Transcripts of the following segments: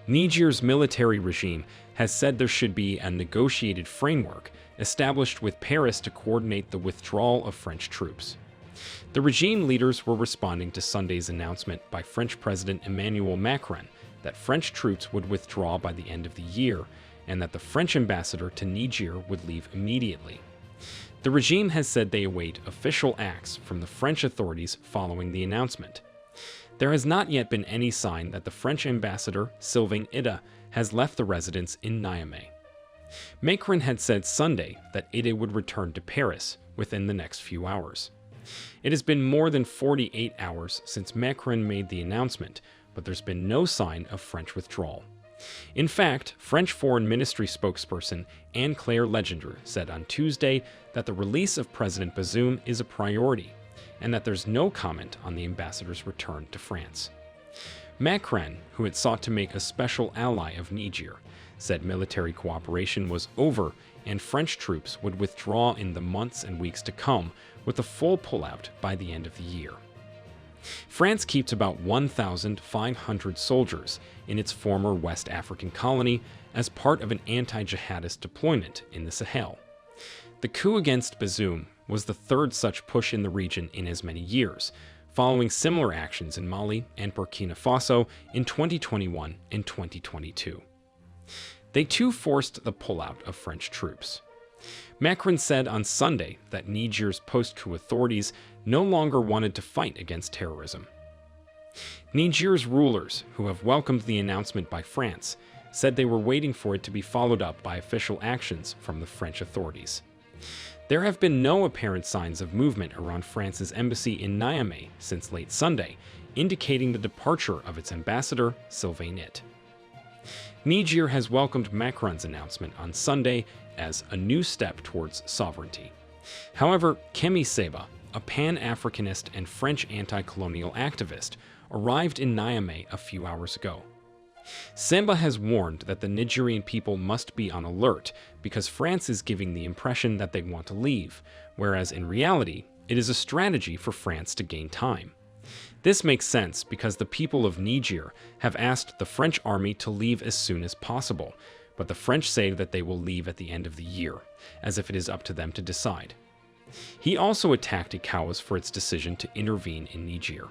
Niger's military regime has said there should be a negotiated framework established with Paris to coordinate the withdrawal of French troops. The regime leaders were responding to Sunday's announcement by French President Emmanuel Macron that French troops would withdraw by the end of the year and that the French ambassador to Niger would leave immediately. The regime has said they await official acts from the French authorities following the announcement. There has not yet been any sign that the French ambassador, Sylvain Itté, has left the residence in Niamey. Macron had said Sunday that Itté would return to Paris within the next few hours. It has been more than 48 hours since Macron made the announcement, but there's been no sign of French withdrawal. In fact, French Foreign Ministry spokesperson Anne-Claire Legendre said on Tuesday that the release of President Bazoum is a priority, and that there's no comment on the ambassador's return to France. Macron, who had sought to make a special ally of Niger, said military cooperation was over and French troops would withdraw in the months and weeks to come, with a full pullout by the end of the year. France keeps about 1,500 soldiers in its former West African colony as part of an anti-jihadist deployment in the Sahel. The coup against Bazoum was the third such push in the region in as many years, following similar actions in Mali and Burkina Faso in 2021 and 2022. They too forced the pullout of French troops. Macron said on Sunday that Niger's post-coup authorities no longer wanted to fight against terrorism. Niger's rulers, who have welcomed the announcement by France, said they were waiting for it to be followed up by official actions from the French authorities. There have been no apparent signs of movement around France's embassy in Niamey since late Sunday, indicating the departure of its ambassador, Sylvain Itté. Niger has welcomed Macron's announcement on Sunday as a new step towards sovereignty. However, Kemi Seba, a Pan-Africanist and French anti-colonial activist, arrived in Niamey a few hours ago. Seba has warned that the Nigerian people must be on alert because France is giving the impression that they want to leave, whereas in reality, it is a strategy for France to gain time. This makes sense because the people of Niger have asked the French army to leave as soon as possible, but the French say that they will leave at the end of the year, as if it is up to them to decide. He also attacked ECOWAS for its decision to intervene in Niger.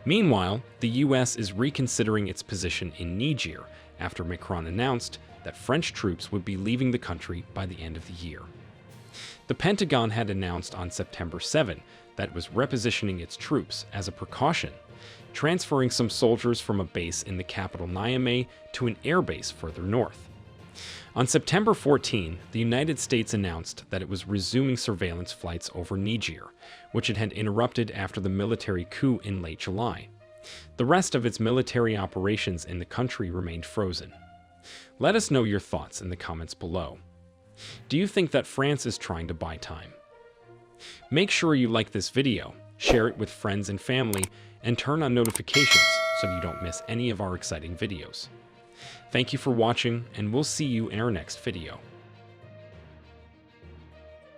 Meanwhile, the US is reconsidering its position in Niger after Macron announced that French troops would be leaving the country by the end of the year. The Pentagon had announced on September 7 that it was repositioning its troops as a precaution, transferring some soldiers from a base in the capital Niamey to an air base further north. On September 14, the United States announced that it was resuming surveillance flights over Niger, which it had interrupted after the military coup in late July. The rest of its military operations in the country remained frozen. Let us know your thoughts in the comments below. Do you think that France is trying to buy time? Make sure you like this video, share it with friends and family, and turn on notifications so you don't miss any of our exciting videos. Thank you for watching, and we'll see you in our next video.